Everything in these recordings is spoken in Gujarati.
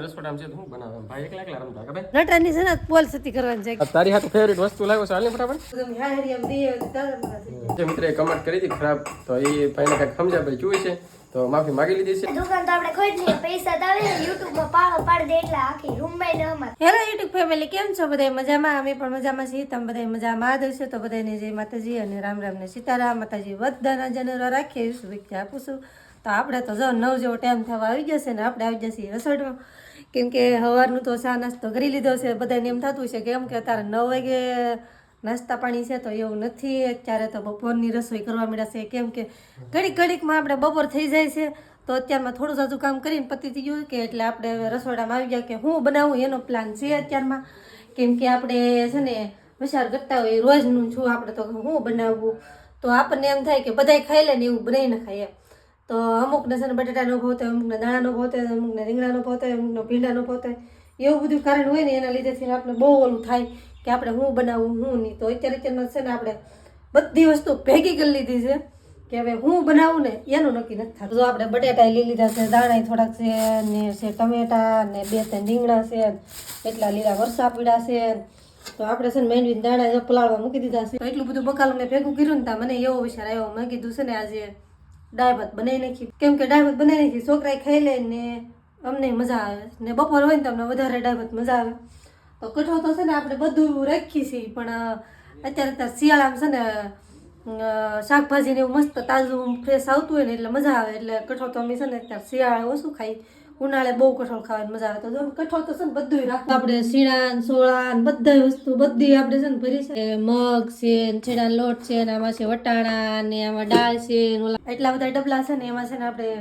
રસોડામાં છે તો હું બનાવે ભાઈ એકલા એકલા રમતા કે ભાઈ નટરાની છે ને પોલ સતી કરવાની છે. તારી હાથ ફેવરિટ વસ્તુ લાવ્યો છે હાલ ને ફટાફટ તમે હારી એમ દીએ તારા જે મિત્રએ કમેન્ટ કરી હતી ખરાબ તો એ ભાઈને કંઈક સમજ્યા ભાઈ જોઈ છે તો માફી માંગી લીધી છે. દુકાન તો આપણે ખોઈ જ નહીં પૈસા તો આવે YouTube માં પાડી દે એટલે આખી રૂમ માં ન અમાર. હેલો યુટ્યુબ ફેમિલી, કેમ છો બધા? મજામાં? અમે પણ મજામાં છીએ. તમે બધા મજામાં જ હશો તો બધાને જય માતાજી અને રામ રામ ને સીતારામ. માતાજી બધાના જનરો રાખીએ શુભેચ્છા આપું છું. તો આપણે તો જો 9 જેવો ટાઈમ થવા આવી જશે ને આપણે આવી જશે રસોડમાં, કેમ કે સવારનું તો ચા નાસ્તો કરી લીધો છે. બધાને એમ થતું છે કે એમ કે અત્યારે 9 વાગે નાસ્તા પાણી છે, તો એવું નથી. અત્યારે તો બપોરની રસોઈ કરવા મળ્યા છે, કેમ કે ઘડીકમાં આપણે બપોર થઈ જાય છે. તો અત્યારમાં થોડું જાજુ કામ કરીને પતી થઈ ગયું કે એટલે આપણે હવે રસોડામાં આવી ગયા કે હું બનાવું એનો પ્લાન છે અત્યારમાં. કેમ કે આપણે છે ને વિચાર કરતા હોય રોજનું છું આપણે તો હું બનાવવું, તો આપણને એમ થાય કે બધાય ખાઈ લે ને એવું બનાવીને ખાઈએ. તો અમુકને છે ને બટાટાનો ભાવતો હોય, અમુકને દાણાનો ભાવતો હોય, અમુકને રીંગણાનો ભાવતો હોય, અમુકને ભીંડાનો ભાવતો હોય. એવું બધું કારણ હોય ને એના લીધેથી આપણે બહુ ઓલું થાય કે આપણે હું બનાવું હું નહીં. તો અત્યારમાં છે ને આપણે બધી વસ્તુ ભેગી કરી લીધી છે કે હવે હું બનાવું ને એનું નક્કી નથી થતું. જો આપણે બટેટા લઈ લીધા છે, દાણા થોડાક છે ને છે ટમેટા ને 2-3 રીંગણા છે, એટલા લીલા વરસા પીડા છે. તો આપણે છે ને મેંડવીને દાણા જો પલાળવા મૂકી દીધા છે. તો એટલું બધું બકાલું મેં ભેગું કર્યું ને મને એવો વિચાર આવ્યો, મેં કીધું છે ને આજે દાળ ભાત બનાવી નાખી. કેમ કે દાળ ભાત બનાવી નાખી છોકરાએ ખાઈ લે ને અમને મજા આવે ને બપોર હોય ને તમને વધારે દાળ ભાત મજા આવે. તો કઠોળ તો છે ને આપણે બધું રાખીએ છીએ, પણ અત્યારે શિયાળામાં છે ને શાકભાજી ને એવું મસ્ત તાજું ફ્રેશ આવતું હોય ને એટલે મજા આવે. એટલે કઠોળ તો અમે છે ને અત્યારે શિયાળે ઓછું ખાઈ, ઉનાળે બહુ કઠોળ ખાવાની મજા આવે. તો જો કઠોળ તો છે ને બધું રાખવું આપણે, શીણા સોળા બધા વસ્તુ બધી આપણે છે ને ભરી છે. મગ છે, છેડાનો લોટ છે, ને આમાં છે વટાણા ને આમાં દાળ છે, એટલા બધા ડબલા છે ને એમાં છે ને આપણે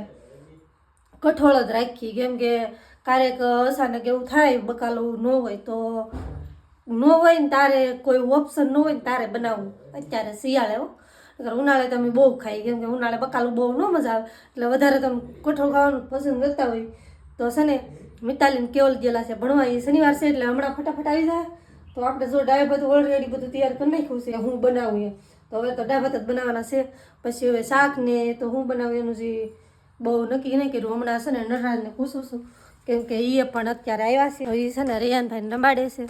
કઠોળ જ રાખીએ. કેમ કે ક્યારેક અચાનક એવું થાય બકાલું ન હોય તો ન હોય ને તારે કોઈ ઓપ્શન ન હોય ને તારે બનાવવું અત્યારે શિયાળે હો. ઉનાળે તમે બહુ ખાઈ, કેમ કે ઉનાળે બકાલું બહુ ન મજા આવે એટલે વધારે તમે કઠોળ ખાવાનું પસંદ કરતા હોય. તો છે ને મિતાલીને કેવલ ગયેલા છે ભણવા, એ શનિવાર છે એટલે હમણાં ફટાફટ આવી જાય. તો આપણે જો દાળ ભાત ઓલરેડી બધું તૈયાર કરી નાખ્યું છે હું બનાવું એ. તો હવે તો દાળ ભાત જ બનાવવાના છે. પછી હવે શાક ને તો હું બનાવું એનું જે બહુ નક્કી નહીં કર્યું. હમણાં છે ને નટરાજને પૂછું છું, કેમ કે એ પણ અત્યારે આવ્યા છે. એ છે ને રિયાનભાઈને રંબાડે છે.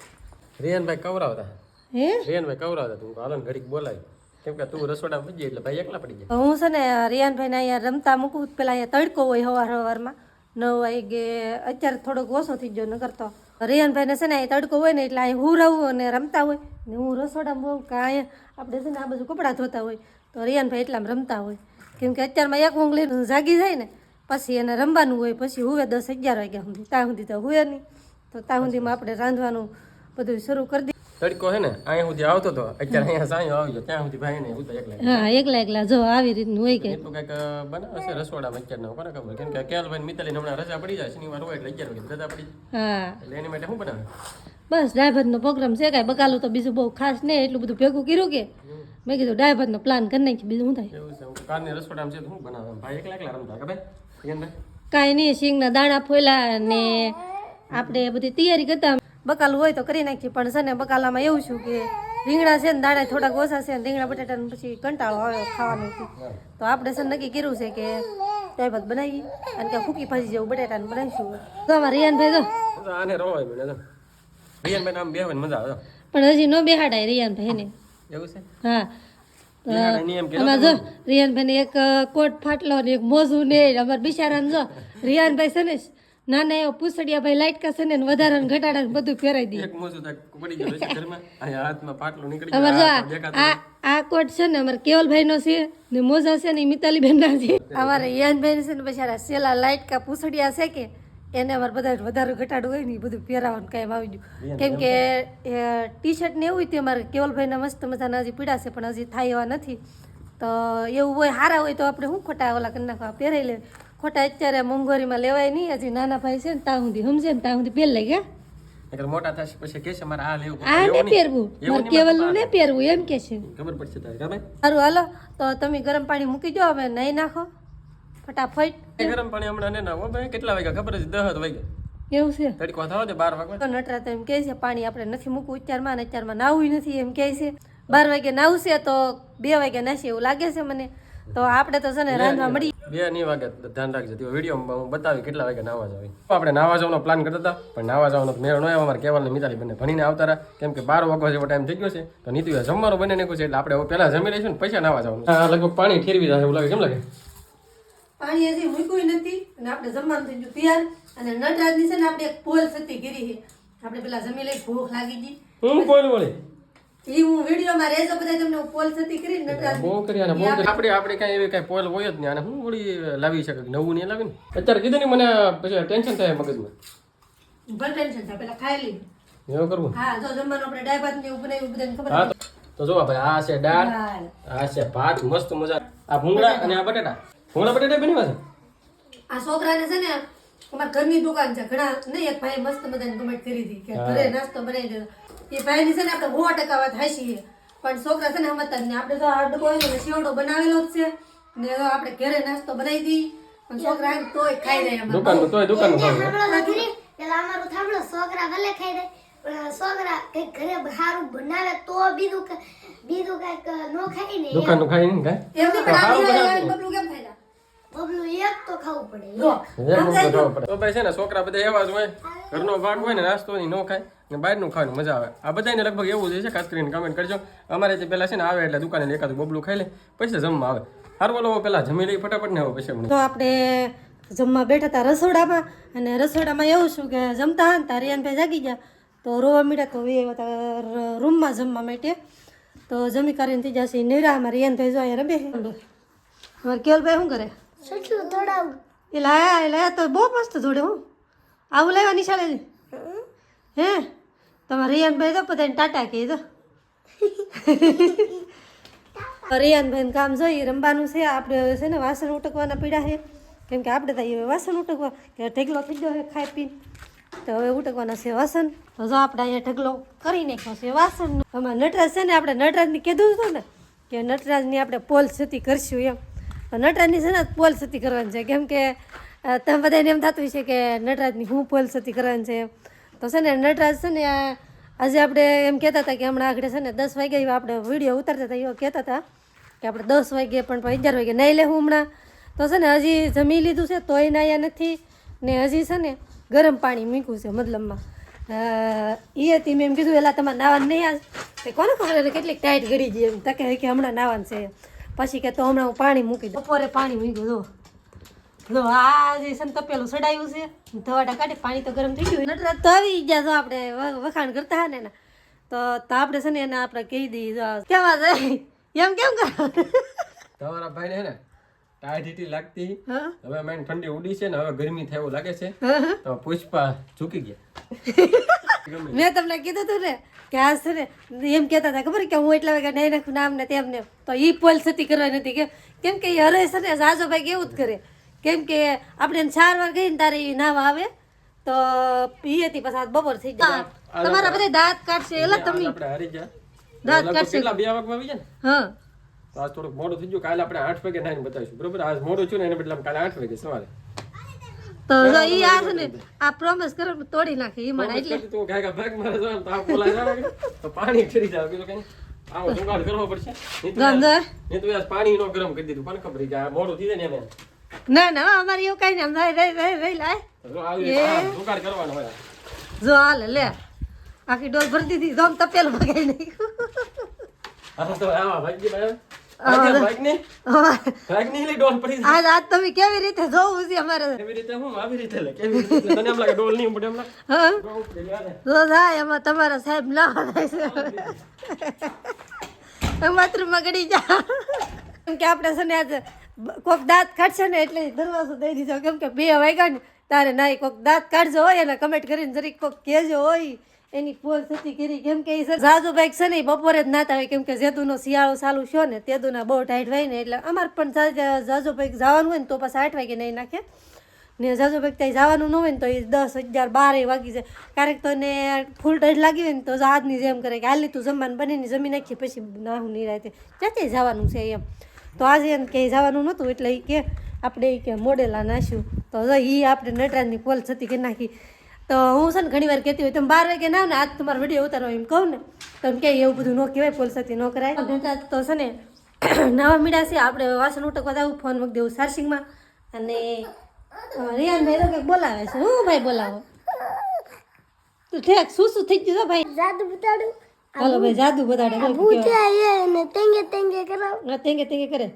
રિયાનભાઈ કવરાવતા હે રિયાનભાઈ કવરાવતા તું હાલો ઘડીક બોલાય, કેમ કે તું રસોડામાં પડી જાય એટલે ભાઈ એકલા પડી જાય. હું છે ને રિયાનભાઈને અહીંયા રમતા મૂકું. પેલા અહીંયા તડકો હોય સવારમાં 9 વાગે, અત્યારે થોડોક ઓછો થઈ ગયો ન કરતો. રિયાનભાઈને છે ને અહીં તડકો હોય ને એટલે અહીં હું રહું અને રમતા હોય ને હું રસોડામાં બહુ કે અહીંયા આપણે છે ને આ બધું કપડાં ધોતા હોય તો રિયાનભાઈ એટલામાં રમતા હોય. કેમ કે અત્યારમાં એક ઊંઘ લઈને જાગી જાય ને પછી એને રમવાનું હોય, પછી હુવે 10-11 વાગ્યા સુધી, ત્યાં સુધી તો હુએ નહીં. તો ત્યાં સુધીમાં આપણે રાંધવાનું બધું શરૂ કરી દઈએ. તડકો હે ને અહીંયા સુધી આવતો હતો, અત્યારે અહીંયા સાંયો આવી ગયો ત્યાં સુધી ભાઈ ને હું તો એકલા. હા એકલા જો આવી રીતનું હોય કે એટલું કંઈક બનાવે છે રસોડામાં અત્યારના કોને ખબર. કેમ કે કેલભાઈ મિતાલીને હમણાં રજા પડી જાય, શનિવાર હોય એટલે 11 વાગે રજા પડી જાય. હા એટલે એની માટે શું બનાવે? બસ દાળ ભાતનો પ્રોગ્રામ છે. કાંઈ બકાલું તો બીજું બહુ ખાસ નહીં, એટલું બધું ભેગું કર્યું કે મેં કીધું દાળ ભાતનો પ્લાન કરી નાખી, બીજું શું થાય. એવું છે કારની રસોડામાં છે તો શું બનાવે ભાઈ એકલા રમતા કે ભાઈ રિયાનભાઈ? કાંઈ નહીં, શીંગના દાણા ફોલ્યા ને આપણે બધી તૈયારી કરતા. બકાલું હોય તો કરી નાખીએ, પણ છે ને બકાલામાં એવું છું કે રીંગણા છે ને દાણા થોડાક ઓછા છે ને રીંગણા બટાટાને પછી કંટાળો આવે ખાવાનું. તો આપણે છે નક્કી કર્યું છે કે દાળ ભાત બનાવીએ અને કે ફૂકી ભાજી જેવું બટાટાને બનાવીશું. તો અમારા રિયાનભાઈ તો આને રવાય મને તો રિયાનભાઈ આમ બેહવાની મજા આવે પણ હજી ન બેહાડાય રિયાનભાઈ એને. એવું છે? હા નિયમ કે આમાં જો રિયાનભાઈને એક કોટ ફાટલો ને એક મોજું ને અમારે બિચારાને જો રિયાનભાઈ છે ને નાના એવો પૂછડિયા ભાઈ લાઈટ કા છે ને વધારાને ઘટાડાને બધું પહેરાઈ દે. એક મોજું તક પડી ગયો છે ઘરમાં, અહીંયા હાથમાં પાટલું નીકળી અમારે જો ગયું. આ કોટ છે ને અમારે કેવલભાઈ નો છે ને મોજા છે ને મિતાલી બેન ના છે. અમારે રિયાનભાઈ છે ને બિચારા સેલા લાઈટ કા પૂછડિયા છે કે એને અમારે બધા વધારે ઘટાડું હોય ને એ બધું પહેરાવાનું કાંઈ આવી ગયું. કેમ કે ટી શર્ટ ને એવું તે અમારે કેવલભાઈના મસ્ત મજાના હજી પીડા છે પણ હજી થાય એવા નથી. તો એવું હોય સારા હોય તો આપણે શું ખોટા ઓલા કરી નાખવા પહેરાઈ લે. ખોટા અત્યારે મોંઘવારીમાં લેવાય નહીં, હજી નાના ભાઈ છે ને ત્યાં સુધી સમજે ને ત્યાં સુધી પહેર લઈ ગયા. મોટા થશે પછી કે છે મારે આ લેવું, આ ને પહેરવું મારે કેવલનું ને પહેરવું એમ કે છે. ખબર પડશે તારે કે ભાઈ. સારું હાલો તો તમે ગરમ પાણી મૂકી દો, હવે નહીં નાખો ફટાફટ. ગરમ પાણી હમણાં ને ના ભાઈ કેટલા વાગ્યા ખબર છે? 10 વાગ્યા. એવું છે? તડકો થવા દે 12 વાગ્યા. તો નટરા તો એમ કહે છે પાણી આપણે નથી મૂકવું અત્યારમાં, અને અત્યારમાં નાવું નથી એમ કહે છે. 12 વાગે નાવશે તો 2 વાગે નાશે એવું લાગે છે મને. તો આપણે તો છે ને રાંધવા મળી 2 નહીં વાગે ધ્યાન રાખજો તો વિડીયોમાં હું બતાવી કેટલા વાગે નાવા જાવ આપણે નાવા જવાનો પ્લાન કરતા હતા પણ નાવા જવાનો મેળ ન આવ્યો અમારે કેવલ ને મિતાલી બંને ભણીને આવતા રહ્યા કેમ કે 12 વાગવા જેવો ટાઈમ થઈ ગયો છે તો નીતિએ જમવાનું બને નાખ્યું છે એટલે આપણે હવે પહેલા જમી લઈશું ને પછી નાવા જવાનું લગભગ પાણી ઠેરવી જાય એવું લાગે કેમ લાગે પાણી હજી મૂક્યું નથી અને આપણે જમવાનું થઈ ગયું તૈયાર અને નટરાજની છે ને આપણે એક પોલ સતી કરી છે આપણે પેલા જમી લઈ ભૂખ લાગી ગઈ હું કોઈ બોલે ઈ હું વિડીયોમાં રેજો બધા તમને પોલ સતી કરી નટરાજ બહુ કર્યા ને બહુ આપણે કઈ એવી કઈ પોલ હોય જ નહીં અને હું વળી લાવી શકે નવું નહીં લાવી ને અત્યારે કીધું ને મને પછી ટેન્શન થાય મગજમાં ભલે ટેન્શન થાય પેલા ખાઈ લઈ એવું કરવું હા જો જમવાનું આપણે દાળ ભાત ને એવું બનાવ્યું બધાને ખબર હા તો જો ભાઈ આ છે દાળ આ છે ભાત મસ્ત મજા આ ભૂંગળા અને આ બટાટા ભૂંગળા બટાટા બની છે આ છોકરાને છે ને અમારા ઘરની દુકાન છે ઘણા નહીં એક ભાઈ મસ્ત મજાની કમેન્ટ કરી હતી કે ઘરે નાસ્તો બનાવી દેતો એ ભાઈની છે ને આપણે 100% વાત હાચી પણ છોકરા છે ને સમજતા જ નહીં આપણે તો આ ડબ્બો હોય ને શેવડો બનાવેલો જ છે ને હવે આપણે ઘરે નાસ્તો બનાવી દી પણ છોકરા આવીને તોય ખાઈ જાય અમારે દુકાનનું તોય દુકાનનું ખાવું સાંભળો લાગી પેલા અમારું થાંભળો છોકરા ભલે ખાઈ દે પણ છોકરા કઈક ઘરે સારું બનાવે તો બીજું કઈક નો ખાય ને દુકાનનું ખાઈ નહીં કાંઈ એમ નહીં પણ આવીને બબલું કેમ ખાઈ જા બબલું એક તો ખાવું પડે જો તો ભાઈ છે ને છોકરા બધા એવા જ હોય ઘરનો ભાગ હોય ને નાસ્તો નહીં ન ખાય ને બહારનું ખાવાની મજા આવે આ બધાને લગભગ એવું જ છે ખાસ કરીને કમેન્ટ કરજો અમારે જે પેલા છે ને આવે એટલે દુકાને એકાદું બબલું ખાઈ લે પછી જમવા આવે હારું બોલો પેલા જમી લઈ ફટાફટ ને આવે પછી તો આપણે જમવા બેઠા હતા રસોડામાં અને રસોડામાં એવું શું કે જમતા હતા ને રિયાનભાઈ જાગી ગયા તો રોવા મીડા તો એ હતા રૂમમાં જમવા માટે તો જમી કરીને થઈ જશે નિરામાં રિયાનભાઈ જો અહીંયા રમે અમારે કેવલભાઈ શું કરે સટલું દોડાવું એ લાયા તો બહુ મસ્ત જોડે હું આવું લાવ્યા નિશાળે હે તમારે રિયાનભાઈ તો બધાને ટાટા કહી દો રિયાનભાઈને કામ જોઈ રમવાનું છે આપણે હવે છે ને વાસણ ઉટકવાના પીડા છે કેમ કે આપણે તો એ વાસણ ઉટકવા કે ઢગલો થઈ ગયો છે ખાઈ પીને તો હવે ઉટકવાના છે વાસણ તો જો આપણે અહીંયા ઢગલો કરી નાખ્યો છે વાસણ આમાં નટરાજ છે ને આપણે નટરાજને કીધું હતું ને કે નટરાજની આપણે પોલ સતી કરશું એમ તો નટરાજની છે ને પોલ સતી કરવાની છે કેમ કે તમે બધાને એમ થતું છે કે નટરાજની હું પોલ સતી કરવાની છે તો છે ને નટરાજ છે ને આજે આપણે એમ કહેતા હતા કે હમણાં આગળ છે ને 10 વાગે આપણે વિડીયો ઉતારતા હતા એવો કહેતા હતા કે આપણે 10 વાગે પણ 11 વાગે નહીં લેવું હમણાં તો છે ને હજી જમી લીધું છે તોય નાયા નથી ને હજી છે ને ગરમ પાણી મૂક્યું છે મતલબમાં એ હતી મેં એમ કીધું એલા તમારે નાવાનું નહીં આજ તે કોને ખબર એટલે કેટલીક ટાઈટ ગળી ગઈ એમ તકે કે હમણાં નાવાનું છે પછી કે તો હમણાં હું પાણી મૂકી દઉં બપોરે પાણી મૂક્યું જો આ જે છે ને તપેલું સડાયું છે ધવાટા કાઢી પાણી તો ગરમ થઈ ગયું નટરાજ તો આવી ગયા જો આપણે વખાણ કરતા હા ને એના તો આપણે છે ને એને આપણે કહી દઈએ કેવા જાય એમ કેમ કરો તમારા ભાઈને હે ને ટાઢીટી લાગતી હવે મેં ઠંડી ઉડી છે ને હવે ગરમી થાય એવું લાગે છે તો પુષ્પા ઝૂકી ગયા મેં તમને કીધું હતું ને કે આ છે ને એમ કહેતા હતા ખબર કે હું એટલા વાગે નહીં નાખું નામ ને તેમ ને તો એ પોલ સતી કરવા નથી કેમ કે હરે છે ને જાજોભાઈ કેવું જ કરે કેમ કે આપણે 4 વાર ગઈ ને તારે એ નાવા આવે તો એ હતી પછી બપોર થઈ જાય તમારા બધા દાંત કાઢશે એટલે તમે આપણે હારી ગયા દાંત કાઢશે કેટલા 2 વાગમાં આવી જાય ને હા તો આજ થોડુંક મોડું થઈ ગયું કાલે આપણે 8 વાગે નાઈને બતાવીશું બરોબર આજ મોડું છું ને એને બદલે કાલે 8 વાગે સવારે તો જો ઈ આ છે ને આ પ્રોમિસ કરો તોડી નાખે ઈ મને એટલે તું કાકા ભાગ મારે જો તો આ બોલાય જાવ તો પાણી ઠરી જાવ બીજું કઈ આવો જુગાડ કરવો પડશે નહીં તો આજ પાણી નો ગરમ કરી દીધું પણ ખબર કે આ મોડું થઈ જાય ને એને ના ના અમારે એવું કઈ નહીં રહી લાય જો આવી જુગાડ કરવાનો હોય જો હાલ લે આખી ડોલ ભરી દીધી દમ તપેલું ભગાઈ નાખ્યું આ તો આવા ભાગી ભાગ ને ડોલ પડી આજ તમે કેવી રીતે જોવું છે અમારે કેવી રીતે હું આવી રીતે લે કેવી રીતે તને એમ લાગે ડોલ નહીં પડે એમ લાગે જો જાય એમાં તમારા સાહેબ ના હોય છે બાથરૂમમાં ગડી જા કેમ કે આપણે છે ને આજ કોક દાંત કાઢશે ને એટલે દરવાજો દઈ દીધો કેમ કે 2 વાગ્યા ને તારે નાઈ કોક દાંત કાઢજો હોય અને કમેન્ટ કરીને જરીક કોક કહેજો હોય એની પોલ થતી કરી કેમ કે જાજુ બાઈક છે ને બપોરે જ નાતા હોય કેમ કે જેતુનો શિયાળો ચાલુ છે ને તેદુના બહુ ટાઈટ હોય ને એટલે અમારે પણ જાજુ બાઈક જવાનું હોય ને તો પાછા 8 વાગે નહીં નાખે ને જાજુ બાઈક ત્યાં જવાનું ન હોય ને તો એ 10, 11, 12 વાગી જાય ક્યારેક તો ને ફૂલ ટાઈટ લાગી હોય ને તો આજની જેમ કરે કે હાલી તું જમવાનું બનીને જમી નાખીએ પછી નાહું નહીં રાતે ક્યાંથી જવાનું છે એમ તો આજે એમ ક્યાંય જવાનું નહોતું એટલે એ કે આપણે એ કે મોડેલા નાખ્યું તો એ આપણે નટરાજની પોલ થતી કરી નાખી તો હું છે ને ઘણી વાર કહેતી હોય તમે 12 વાગે ના ને આજ તમારો વિડીયો ઉતારો એમ કહું ને તો એમ કે એવું બધું ન કહેવાય પોલ થતી ન કરાય નટરાજ તો છે ને નવા મીડા છે આપણે વાસણ ઉટકવા જવું ફોન મૂકી દેવું ચાર્જિંગમાં અને રિયાનભાઈ તો કંઈક બોલાવે છે હું ભાઈ બોલાવો તું ઠેક શું થઈ ગયું છે ભાઈ જાદુ બતાડું હાલો ભાઈ જાદુ બતાડે ને તેંગે તેંગે કરાવ તેંગે તેંગે કરે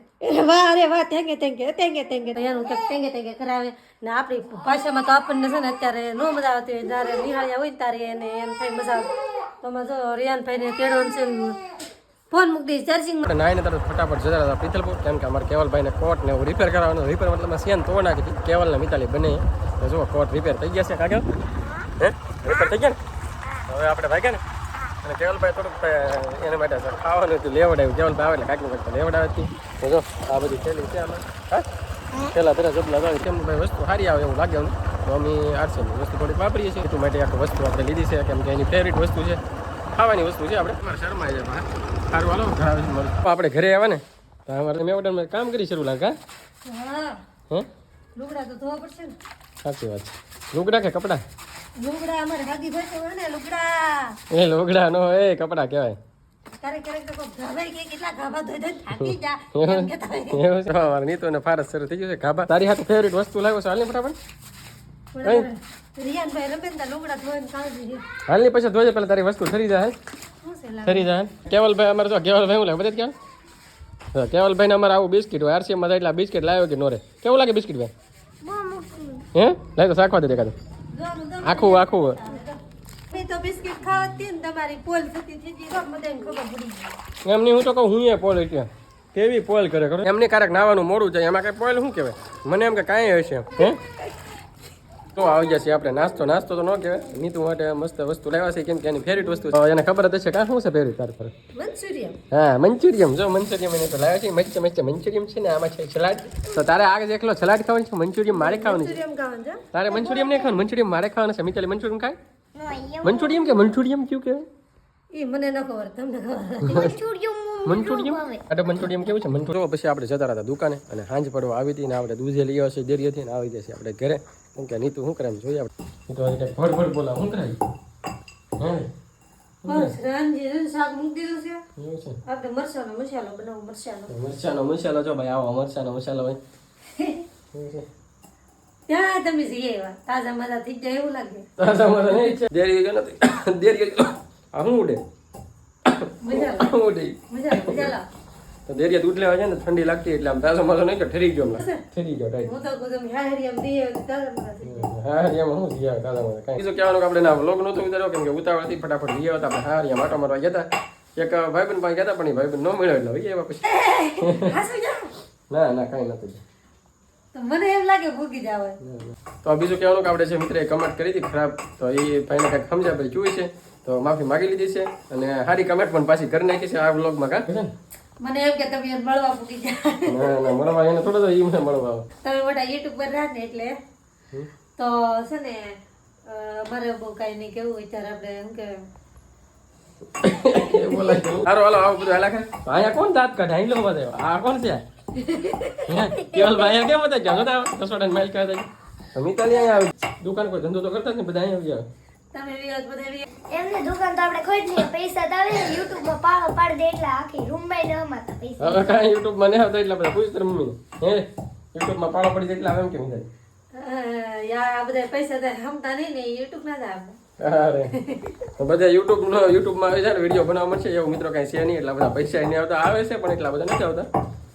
વાહ અરે વાહ તેંગે તેંગે તેંગે તેંગે એનું કંઈક તેંગે તેંગે કરાવે ને આપણી ભાષામાં તો આપણને છે ને અત્યારે નો મજા આવતી હોય જ્યારે નિહાળ્યા હોય ને તારે એને એમ થાય મજા આવે તો અમે જો રિયાનભાઈને તેડો છે ફોન મૂકી દઈશ ચાર્જિંગમાં નાઈને તરત ફટાફટ જતા હતા પિથલપુર કેમ કે અમારે કેવલભાઈને કોટ ને એવું રિપેર કરાવવાનું રિપેર મતલબ સિયાન તો નાખી હતી કેવલ ને મિતાલી બને તો જો કોટ રિપેર થઈ ગયા છે કાગળ હે રિપેર થઈ ગયા ને હવે આપણે ભાગ્યા ને અને કેવલભાઈ થોડુંક એના માટે ખાવાનું હતું લેવડાવ્યું કેવલભાઈ આવે એટલે કાંઈક કરતા લેવડાવી તો જો આ બધી થેલી છે આમાં હા પહેલાં પેલા જબલા આવે કેમ ભાઈ વસ્તુ સારી આવે એવું લાગે અમને તો અમે આરસીની વસ્તુ થોડીક વાપરીએ છીએ એટલું માટે આખું વસ્તુ આપણે લીધી છે કેમ કે એની ફેવરિટ વસ્તુ છે ખાવાની વસ્તુ છે આપણે તમારે શરમાઈ જાય સારું હાલો આપણે ઘરે આવે ને તો અમારે મેવડામાં કામ કરી શરૂ લાગે હા હે લુગડા તો ધોવા પડશે ને સાચી વાત છે લુગડા કે કપડાં લુગડા અમારે હાદી ભાઈ હોય ને લુગડા એ લુગડા નો એ કપડાં કહેવાય ક્યારેક ક્યારેક તો કોઈ ગાભાઈ કે કેટલા ગાભા ધોઈ ધોઈ થાકી જા એમ કહેતા હોય. એવું છે અમારે નીતો ને ફારસ શરૂ થઈ ગયું છે ખાબા તારી હાથે ફેવરિટ વસ્તુ લાવ્યો છે હાલની ફટાફટ પણ રિયાનભાઈ રમે ને ત્યાં લુગડા ધોઈને કાઢી છે હાલની પછી ધોજે પેલા તારી વસ્તુ ખરી જાય શું છે લાગે ખરી જાય કેવલભાઈ અમારે તો કેવલભાઈ શું લાગે બધા કેવલ કેવલભાઈ ને અમારે આવું બિસ્કિટ હોય આરસીએમમાં એટલા બિસ્કિટ લાવ્યો કે નો રે કેવું લાગે બિસ્કિટ ભાઈ હે લાગે તો શાકવા દે દેખાતું આખું આખું મેં તો બિસ્કિટ ખાવાતી ને તમારી પોલ થતી થઈ ગઈ તો બધાને ખબર પડી ગઈ એમની હું તો કહું હું એ પોલ એટલે કેવી પોલ કરે ખરો એમને ક્યારેક નાવાનું મોડું જાય એમાં કઈ પોલ શું કહેવાય મને એમ કે કાંઈ હશે હે તો આવી જશે આપણે નાસ્તો નાસ્તો તો ન કહેવાય નીતુ માટે મસ્ત વસ્તુ લાવ્યા છે કેમ કે એની ફેવરિટ વસ્તુ છે એને ખબર જ હશે કાં શું છે ફેવરિટ તાર પર મંચુરિયન હા મંચુરિયમ જો મંચુરિયમ એને તો લાવ્યા છે મચ્છ મચ્છ મંચુરિયમ છે ને આમાં છે સલાડ તો તારે આગળ એકલો સલાડ ખાવાનું છે મંચુરિયમ મારે ખાવાનું છે મંચુરિયન ખાવાનું છે તારે મંચુરિયમ નહીં ખાવાનું મંચુરિયમ મારે ખાવાનું છે મિતાલી મંચુરિયમ ખાય મંચુરિયમ કે મંચુરિયમ કયું કહેવાય એ મને ન ખબર તમને ખબર મંચુરિયમ એટલે મંચુરિયમ કેવું છે મંચુરિયમ પછી આપણે જતા હતા દુકાને અને હાંજ પડવા આવી હતી ને આપણે દૂધે લઈ આવશે ડેરીએથી ને આવી જશે આપણે ઘરે કેમ કે નીતુ શું કરે એમ જોઈએ આપણે નીતુ આજે કંઈક ભડ ભડ બોલા શું કરાય હે બસ રાંજી શાક મૂકી દીધું છે એવું છે આપણે મરચાનો મસાલો બનાવો મરચાનો મરચાનો મસાલો જો ભાઈ આવો મરચાનો મસાલો હોય એવું છે ત્યાં તમે જઈએ એવા તાજા મજા થઈ જાય એવું લાગે તાજા મજા નહીં છે ડેરી ગયો નથી ડેરી આ શું ઉડે મજા શું ઉડે મજા તો ડેરી દૂધ લેવા જાય ને ઠંડી લાગતી એટલે આમ તાજો મજો નહીં કે ઠરી ગયો હમણાં ઠરી ગયો રાઈટ હું તો કુદમ હારી એમ દીએ તાજા મજા થઈ હા એમ હું જીયા તાજા મજા કાંઈ બીજું કહેવાનું કે આપણે ના વ્લોગ નહોતું ઉતાર્યો કેમ કે ઉતાવળથી ફટાફટ લઈ આવતા આપણે હારી માટો મારવા ગયા હતા એક ભાઈબંધ પાસે ગયા હતા પણ એ ભાઈબંધ ન મળ્યો એટલે વહી આવ્યા પછી હાસુ જાવ ના ના કાંઈ નથી તો મને એમ લાગે ભૂગી જાવ તો બીજું કહેવાનું કે આપણે જે મિત્રએ કમેન્ટ કરી હતી ખરાબ તો એ ભાઈને કંઈક સમજ્યા પછી જોઈ છે તો માફી માગી લીધી છે અને સારી કમેન્ટ પણ પાછી કરી નાખી છે આ વ્લોગમાં કાં મને એમ કે તમે એને મળવા ભૂગી જાય ના ના મળવા એને થોડો તો એ મને મળવા આવે તમે મોટા યુટ્યુબ પર રાખ ને એટલે તો છે ને મારે બહુ કાંઈ નહીં કેવું વિચાર આપણે એમ કે બોલાય સારું હાલો આવું બધું હાલા અહીંયા કોણ દાંત કાઢે અહીં લોકો બધા આ કોણ છે કેવલ ભાઈ કેમ હતા જાણો તા રસોડા માઇલ કહે તો મિતાલી અહીંયા આવે દુકાન કોઈ ધંધો તો કરતા જ ને બધા અહીંયા આવી તમે વિરોધ બધા એમને દુકાન તો આપણે ખોઈ જ નહીં પૈસા તો આવે ને YouTube માં પાડો પાડી દે એટલે આખી રૂમ માં ન અમાતા પૈસા હવે કાંઈ યુટ્યુબમાં નહીં આવતા એટલા બધા પૂછ તારી મમ્મીને હે યુટ્યુબમાં પાડો પડી જાય એટલે આવે એમ કેમ થાય યાર આ બધા પૈસા તો હમતા નહીં ને યુટ્યુબ ના જ આવે અરે તો બધા યુટ્યુબમાં આવે છે ને વિડીયો બનાવવા મળશે એવું મિત્રો કાંઈ છે નહીં એટલા બધા પૈસા નહીં આવતા આવે છે પણ એટલા બધા નથી આવતા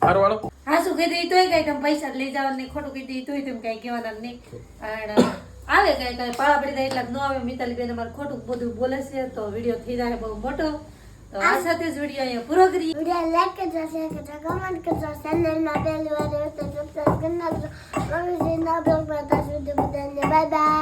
સારું વાળો હા શું કહી દઈ તોય કઈ તમે પૈસા લઈ જવાનું નહીં ખોટું કહી દઈ તોય તમે કઈ કહેવાના નહીં અને આવે કઈ કઈ પાળા પડી જાય એટલા ન આવે મિતાલી બેન અમારે ખોટું બધું બોલે છે તો વિડીયો થઈ જાય બહુ મોટો તો આ સાથે જ વિડીયો અહીંયા પૂરો કરીએ વિડિયો લાઈક કરજો શેર કરજો કમેન્ટ કરજો ચેનલમાં પહેલી વાર હોય તો સબસ્ક્રાઇબ કરી નાખજો કમેન્ટ ના બ્લોગ પર ત્યાં સુધી બધાને બાય બાય